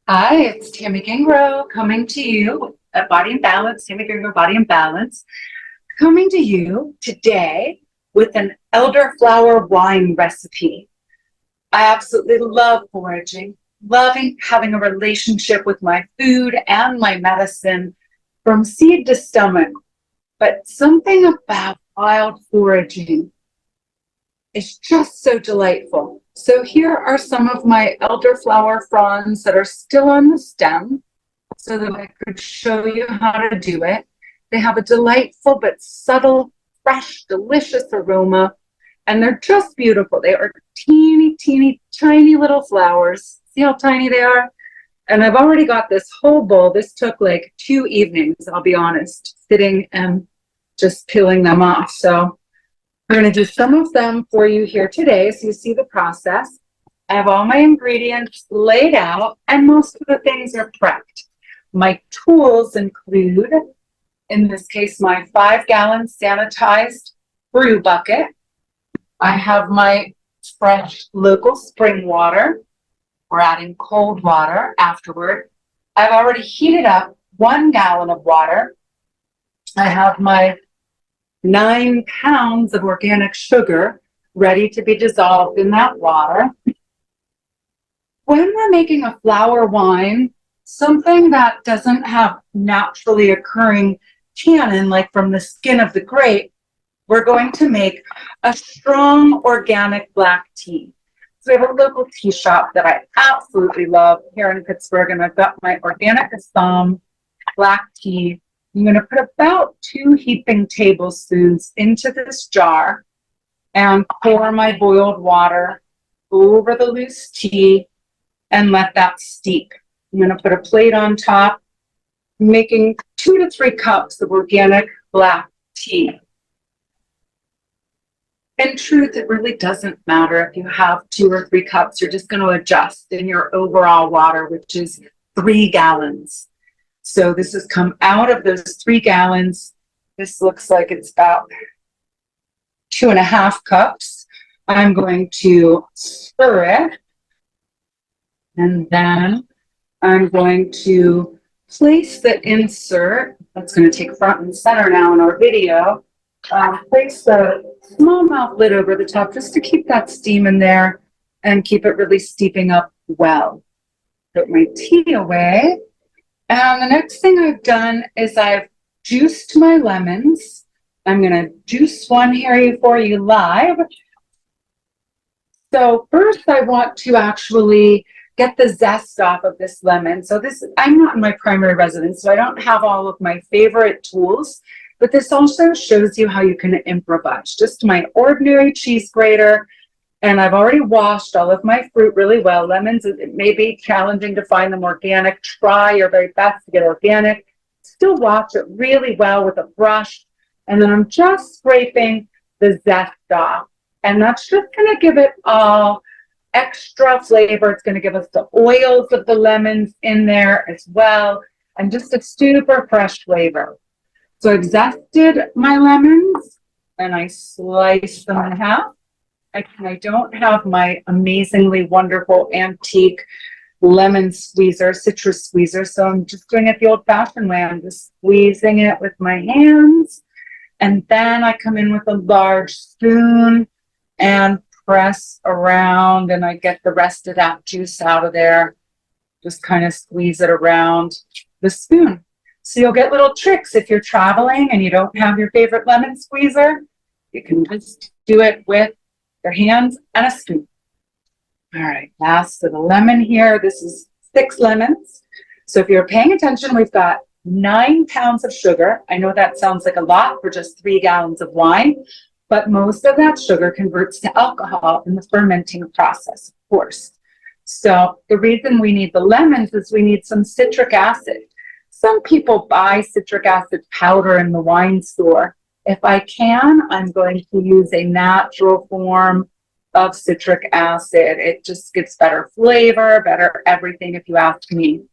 Hi, it's Tammy Gingro coming to you at Body and Balance, Tammy Gingro Body and Balance, coming to you today with an elderflower wine recipe. I absolutely love foraging, loving having a relationship with my food and my medicine from seed to stomach. But something about wild foraging is just so delightful. So here are some of my elderflower fronds that are still on the stem so that I could show you how to do it. They have a delightful but subtle, fresh, delicious aroma, and they're just beautiful. They are teeny, teeny, tiny little flowers. See how tiny they are? And I've already got this whole bowl. This took like 2 evenings, I'll be honest, sitting and just peeling them off. So we're going to do some of them for you here today so you see the process. I have all my ingredients laid out, and most of the things are prepped. My tools include, in this case, my 5-gallon sanitized brew bucket. I have my fresh local spring water. We're adding cold water afterward. I've already heated up 1 gallon of water. I have my 9 pounds of organic sugar ready to be dissolved in that water. When we're making a flower wine, something that doesn't have naturally occurring tannin, like from the skin of the grape, we're going to make a strong organic black tea. So we have a local tea shop that I absolutely love here in Pittsburgh, and I've got my organic Assam black tea. I'm going to put about 2 heaping tablespoons into this jar and pour my boiled water over the loose tea and let that steep. I'm going to put a plate on top, making 2 to 3 cups of organic black tea. In truth, it really doesn't matter if you have 2 or 3 cups. You're just going to adjust in your overall water, which is 3 gallons. So this has come out of those 3 gallons. This looks like it's about 2.5 cups. I'm going to stir it. And then I'm going to place the insert. That's going to take front and center now in our video. Place the small mouth lid over the top just to keep that steam in there and keep it really steeping up well. Put my tea away. And the next thing I've done is I've juiced my lemons. I'm going to juice one here for you live. So first I want to actually get the zest off of this lemon. So I'm not in my primary residence, so I don't have all of my favorite tools, but this also shows you how you can improvise. Just my ordinary cheese grater, and I've already washed all of my fruit really well. Lemons, it may be challenging to find them organic. Try your very best to get organic. Still wash it really well with a brush, and then I'm just scraping the zest off. And that's just going to give it all extra flavor. It's going to give us the oils of the lemons in there as well, and just a super fresh flavor. So I've zested my lemons, and I slice them in half. I don't have my amazingly wonderful antique lemon squeezer, citrus squeezer, so I'm just doing it the old-fashioned way. I'm just squeezing it with my hands, and then I come in with a large spoon and press around, and I get the rest of that juice out of there. Just kind of squeeze it around the spoon. So you'll get little tricks if you're traveling and you don't have your favorite lemon squeezer. You can just do it with your hands and a spoon. All right, last of the lemon here. This is 6 lemons. So if you're paying attention, we've got 9 pounds of sugar. I know that sounds like a lot for just 3 gallons of wine, but most of that sugar converts to alcohol in the fermenting process, of course. So the reason we need the lemons is we need some citric acid. Some people buy citric acid powder in the wine store. If I can, I'm going to use a natural form of citric acid. It just gets better flavor, better everything if you ask me.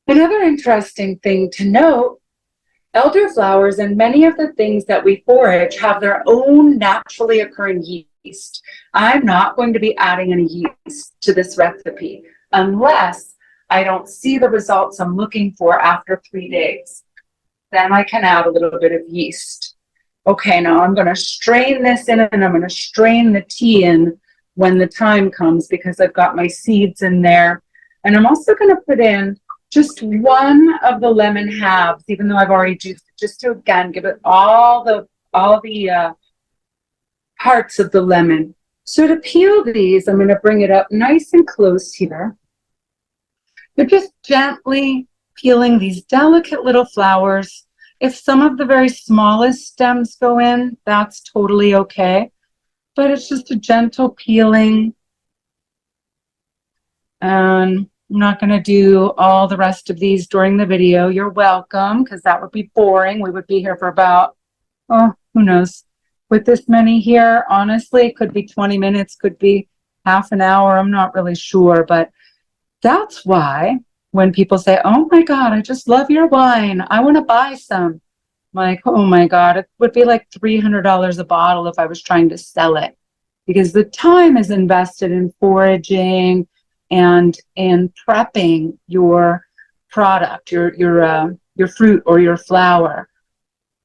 Another interesting thing to note, elderflowers and many of the things that we forage have their own naturally occurring yeast. I'm not going to be adding any yeast to this recipe unless I don't see the results I'm looking for after 3 days, then I can add a little bit of yeast. Okay, now I'm going to strain this in and I'm going to strain the tea in when the time comes because I've got my seeds in there. And I'm also going to put in just one of the lemon halves, even though I've already juiced it, just to again give it all the parts of the lemon. So to peel these, I'm going to bring it up nice and close here. You're just gently peeling these delicate little flowers. If some of the very smallest stems go in, that's totally okay. But it's just a gentle peeling. And I'm not going to do all the rest of these during the video. You're welcome, because that would be boring. We would be here for about, oh, who knows. With this many here, honestly, it could be 20 minutes, could be half an hour. I'm not really sure. But that's why when people say, oh my God, I just love your wine, I want to buy some. I'm like, oh my God, it would be like $300 a bottle if I was trying to sell it. Because the time is invested in foraging and in prepping your product, your fruit or your flower,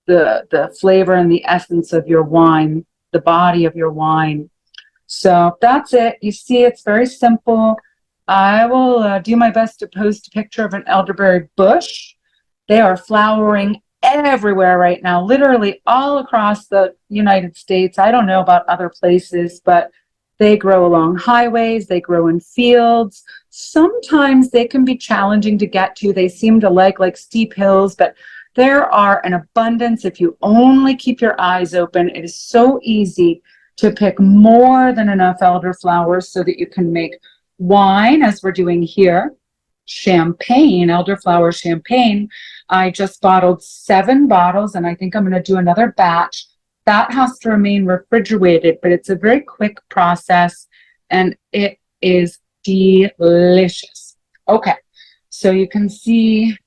the flavor and the essence of your wine, the body of your wine. So that's it. You see, it's very simple. I will do my best to post a picture of an elderberry bush. They are flowering everywhere right now, literally all across the United States. I don't know about other places, but they grow along highways, they grow in fields. Sometimes they can be challenging to get to. They seem to like steep hills, but there are an abundance if you only keep your eyes open. It is so easy to pick more than enough elderflowers so that you can make wine, as we're doing here, champagne, elderflower champagne. I just bottled 7 bottles, and I think I'm going to do another batch. That has to remain refrigerated, but it's a very quick process, and it is delicious. Okay, so you can see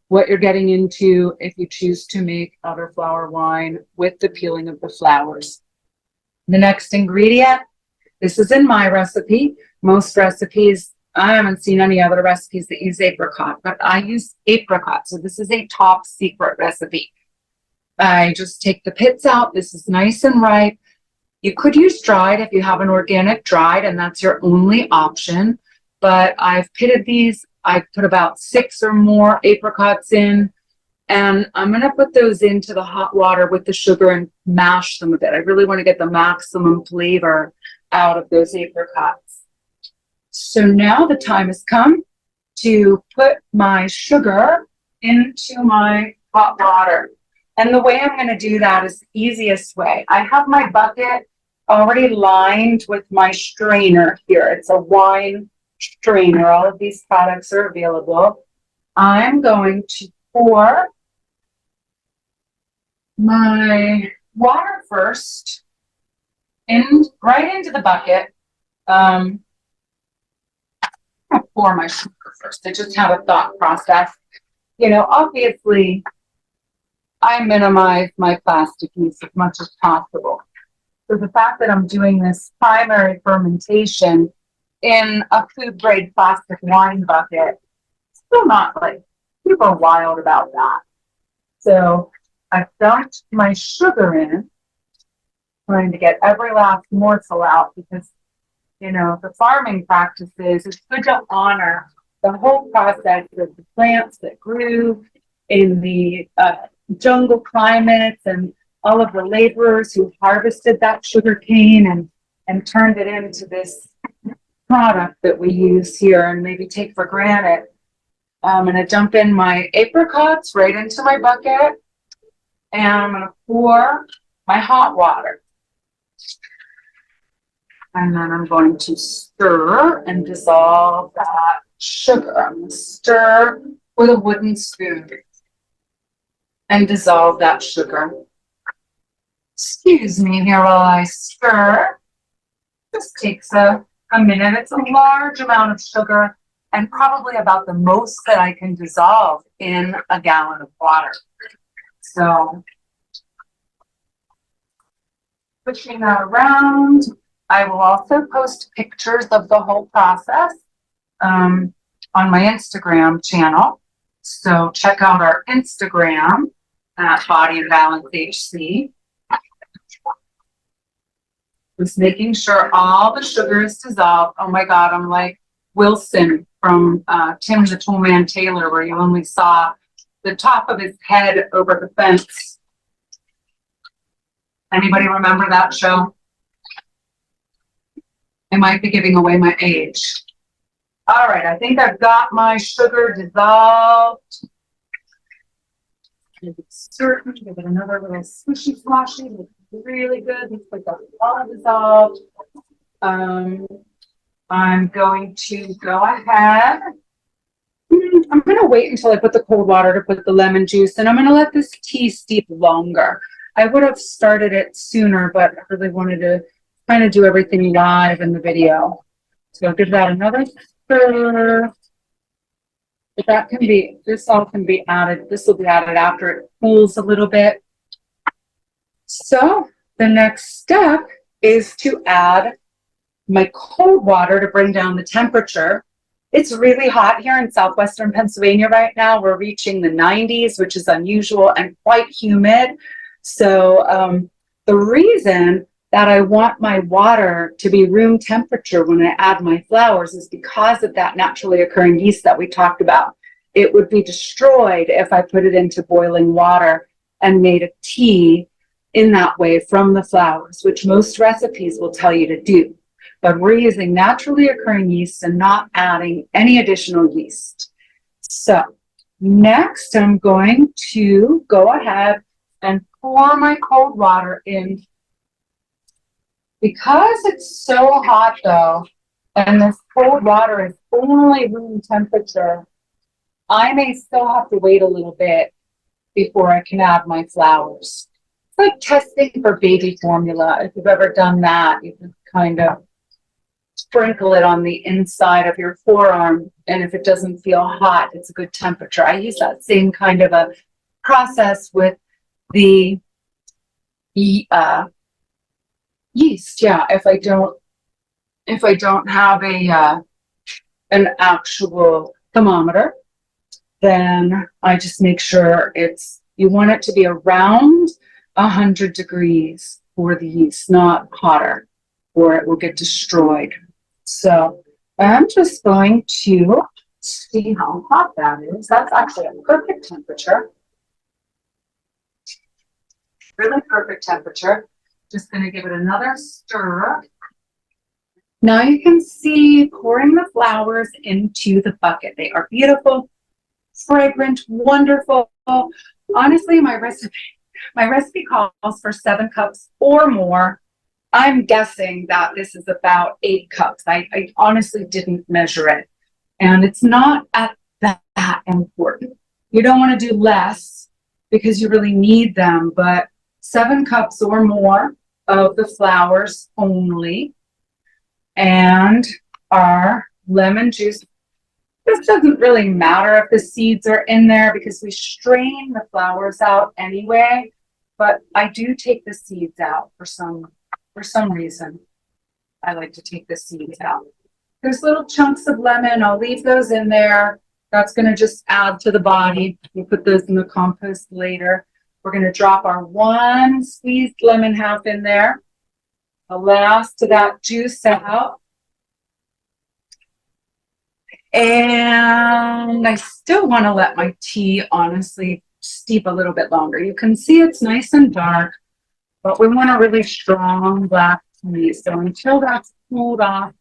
what you're getting into if you choose to make elderflower wine with the peeling of the flowers. The next ingredient, this is in my recipe. Most recipes, I haven't seen any other recipes that use apricot, but I use apricot. So this is a top secret recipe. I just take the pits out. This is nice and ripe. You could use dried if you have an organic dried, and that's your only option. But I've pitted these. I put about 6 or more apricots in. And I'm going to put those into the hot water with the sugar and mash them a bit. I really want to get the maximum flavor out of those apricots. So now the time has come to put my sugar into my hot water. And the way I'm going to do that is the easiest way. I have my bucket already lined with my strainer here. It's a wine strainer. All of these products are available. I'm going to pour my water first right into the bucket. I'll pour my sugar first. I just have a thought process. You know, obviously, I minimize my plastic use as much as possible. So the fact that I'm doing this primary fermentation in a food grade plastic wine bucket, still not like super wild about that. So I've dumped my sugar in, trying to get every last morsel out because, you know, the farming practices, it's good to honor the whole process of the plants that grew in the jungle climates and all of the laborers who harvested that sugar cane and turned it into this product that we use here and maybe take for granted. I'm going to dump in my apricots right into my bucket. And I'm going to pour my hot water. And then I'm going to stir and dissolve that sugar. I'm going to stir with a wooden spoon and dissolve that sugar. Excuse me here while I stir. This takes a minute. It's a large amount of sugar and probably about the most that I can dissolve in a gallon of water. So, pushing that around. I will also post pictures of the whole process. on my Instagram channel. So check out our Instagram at Body and Balance HC. Just making sure all the sugar is dissolved. Oh my God, I'm like Wilson from Tim the Toolman Taylor, where you only saw the top of his head over the fence. Anybody remember that show? I might be giving away my age. All right, I think I've got my sugar dissolved. Give it certain, give it another little swishy swashy. Looks really good. Looks like that's all dissolved. I'm going to go ahead. I'm going to wait until I put the cold water to put the lemon juice, and I'm going to let this tea steep longer. I would have started it sooner, but I really wanted to kind of do everything live in the video. So I'll give that another stir. But that can be, this all can be added. This will be added after it cools a little bit. So the next step is to add my cold water to bring down the temperature. It's really hot here in southwestern Pennsylvania right now. We're reaching the 90s, which is unusual and quite humid. So the reason that I want my water to be room temperature when I add my flowers is because of that naturally occurring yeast that we talked about. It would be destroyed if I put it into boiling water and made a tea in that way from the flowers, which most recipes will tell you to do. But we're using naturally occurring yeast and not adding any additional yeast. So next, I'm going to go ahead and pour my cold water in. Because it's so hot though, and this cold water is only room temperature, I may still have to wait a little bit before I can add my flowers. It's like testing for baby formula. If you've ever done that, you can kind of sprinkle it on the inside of your forearm, and if it doesn't feel hot, it's a good temperature. I use that same kind of a process with the yeast. Yeah, if I don't have an actual thermometer, then I just make sure you want it to be around 100 degrees for the yeast, not hotter, or it will get destroyed. So I'm just going to see how hot that is. That's actually a perfect temperature. Really perfect temperature. Just going to give it another stir. Now you can see pouring the flowers into the bucket. They are beautiful, fragrant, wonderful. Honestly, my recipe calls for 7 cups or more. I'm guessing that this is about 8 cups. I honestly didn't measure it. And it's not that important. You don't want to do less because you really need them, but 7 cups or more of the flowers only. And our lemon juice. This doesn't really matter if the seeds are in there because we strain the flowers out anyway, but I do take the seeds out for some reason. I like to take the seeds out. There's little chunks of lemon. I'll leave those in there. That's going to just add to the body. We'll put those in the compost later. We're going to drop our 1 squeezed lemon half in there. The last of that juice out. And I still want to let my tea, honestly, steep a little bit longer. You can see it's nice and dark, but we want a really strong black tea. So until that's cooled off,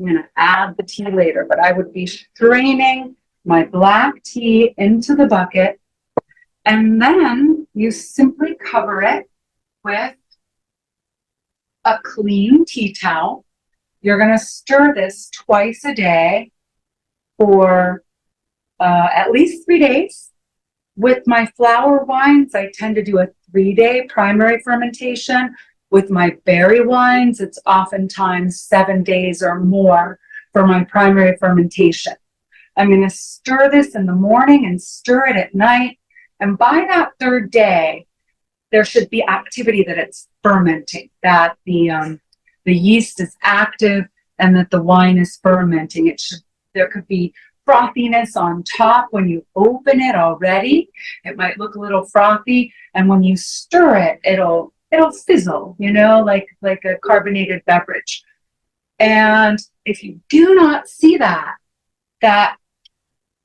I'm going to add the tea later, but I would be straining my black tea into the bucket, and then you simply cover it with a clean tea towel. You're going to stir this twice a day for at least 3 days. With my flower wines, I tend to do a 3-day primary fermentation. With my berry wines, it's oftentimes 7 days or more for my primary fermentation. I'm going to stir this in the morning and stir it at night. And by that 3rd day, there should be activity that it's fermenting, that the yeast is active and that the wine is fermenting. There could be frothiness on top when you open it already. It might look a little frothy, and when you stir it, it'll fizzle, you know, like a carbonated beverage. And if you do not see that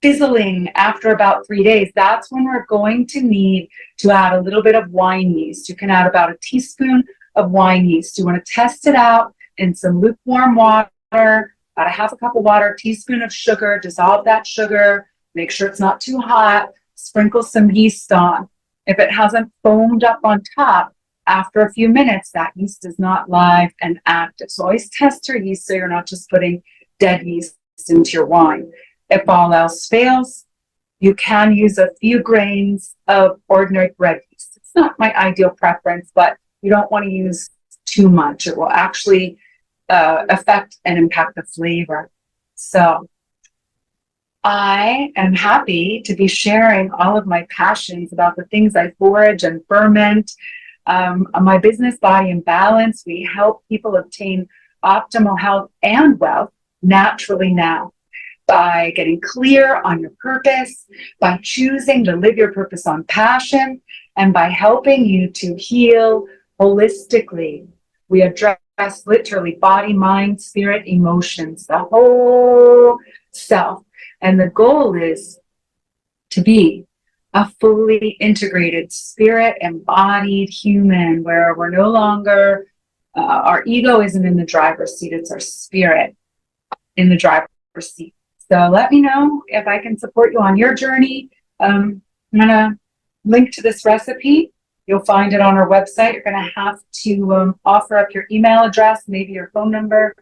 fizzling after about 3 days, that's when we're going to need to add a little bit of wine yeast. You can add about a teaspoon of wine yeast. You want to test it out in some lukewarm water, about a half a cup of water, a teaspoon of sugar, dissolve that sugar, make sure it's not too hot, sprinkle some yeast on. If it hasn't foamed up on top, after a few minutes, that yeast is not live and active. So always test your yeast so you're not just putting dead yeast into your wine. If all else fails, you can use a few grains of ordinary bread yeast. It's not my ideal preference, but you don't want to use too much. It will actually affect and impact the flavor. So I am happy to be sharing all of my passions about the things I forage and ferment. My business, Body and Balance, we help people obtain optimal health and wealth naturally now by getting clear on your purpose, by choosing to live your purpose on passion, and by helping you to heal holistically. We address literally body, mind, spirit, emotions, the whole self. And the goal is to be a fully integrated spirit embodied human where we're no longer, our ego isn't in the driver's seat, it's our spirit in the driver's seat. So let me know if I can support you on your journey. I'm going to link to this recipe. You'll find it on our website. You're going to have to offer up your email address, maybe your phone number,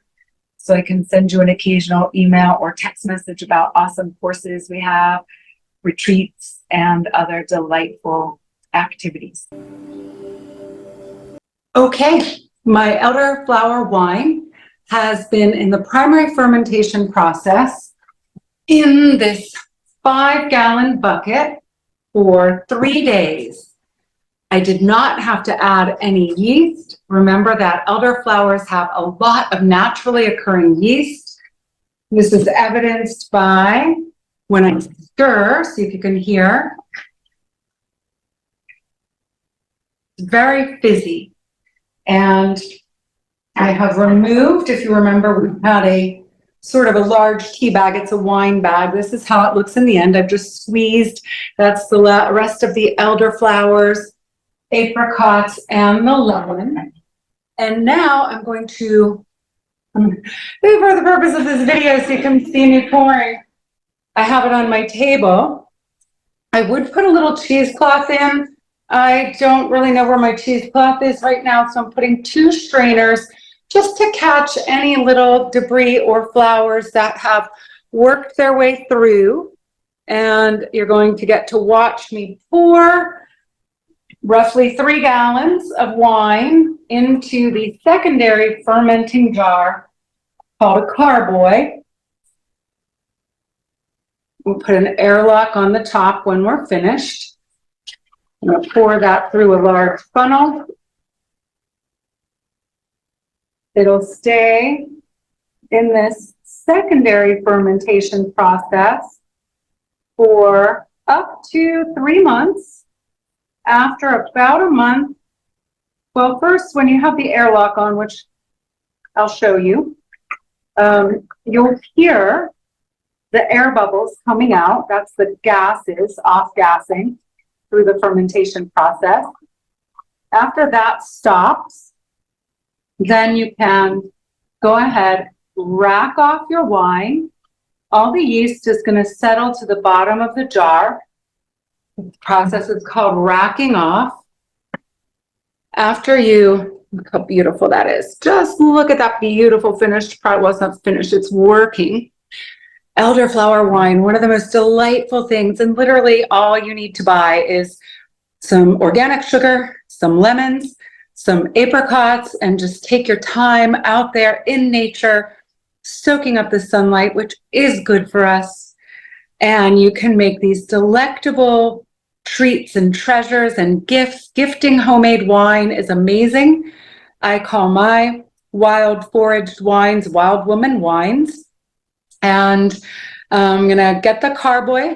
so I can send you an occasional email or text message about awesome courses we have, retreats, and other delightful activities. Okay, my elderflower wine has been in the primary fermentation process in this 5-gallon bucket for 3 days. I did not have to add any yeast. Remember that elderflowers have a lot of naturally occurring yeast. This is evidenced by when I stir, see if you can hear. It's very fizzy. And I have removed, if you remember, we had a sort of a large tea bag. It's a wine bag. This is how it looks in the end. I've just squeezed. That's the rest of the elderflowers, apricots, and the lemon. And now I'm going to, for the purpose of this video, so you can see me pouring, I have it on my table. I would put a little cheesecloth in. I don't really know where my cheesecloth is right now, so I'm putting 2 strainers just to catch any little debris or flowers that have worked their way through. And you're going to get to watch me pour roughly 3 gallons of wine into the secondary fermenting jar called a carboy. We'll put an airlock on the top when we're finished. I'm going to pour that through a large funnel. It'll stay in this secondary fermentation process for up to 3 months. After about a month, well, first, when you have the airlock on, which I'll show you, you'll hear the air bubbles coming out. That's the gases off-gassing through the fermentation process. After that stops, then you can go ahead, rack off your wine. All the yeast is going to settle to the bottom of the jar. The process is called racking off. After you, look how beautiful that is. Just look at that beautiful finished product. Well, it's not finished, it's working. Elderflower wine, one of the most delightful things, and literally all you need to buy is some organic sugar, some lemons, some apricots, and just take your time out there in nature, soaking up the sunlight, which is good for us. And you can make these delectable treats and treasures and gifts. Gifting homemade wine is amazing. I call my wild foraged wines wild woman wines. And I'm gonna get the carboy.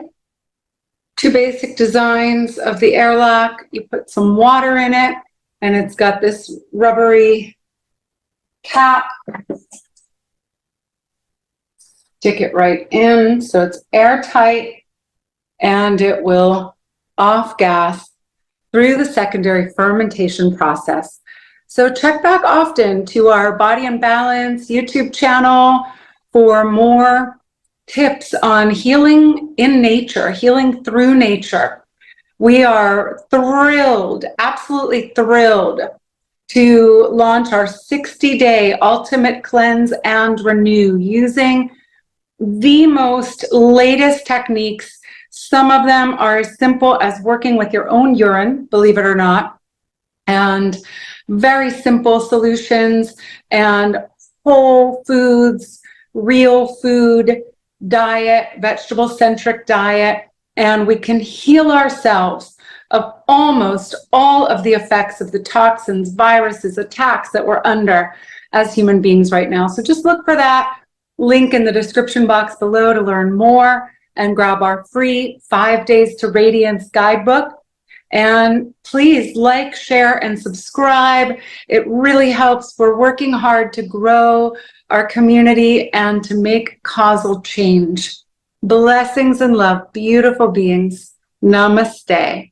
2 basic designs of the airlock. You put some water in it, and it's got this rubbery cap. Stick it right in so it's airtight, and it will off gas through the secondary fermentation process. So check back often to our Body and Balance YouTube channel for more tips on healing in nature, healing through nature. We are thrilled, absolutely thrilled, to launch our 60-day ultimate cleanse and renew using the most latest techniques. Some of them are as simple as working with your own urine, believe it or not, and very simple solutions and whole foods, real food diet, vegetable-centric diet, and we can heal ourselves of almost all of the effects of the toxins, viruses, attacks that we're under as human beings right now. So just look for that link in the description box below to learn more and grab our free 5 Days to Radiance guidebook. And please like, share, and subscribe. It really helps. We're working hard to grow our community and to make causal change. Blessings and love, beautiful beings. Namaste.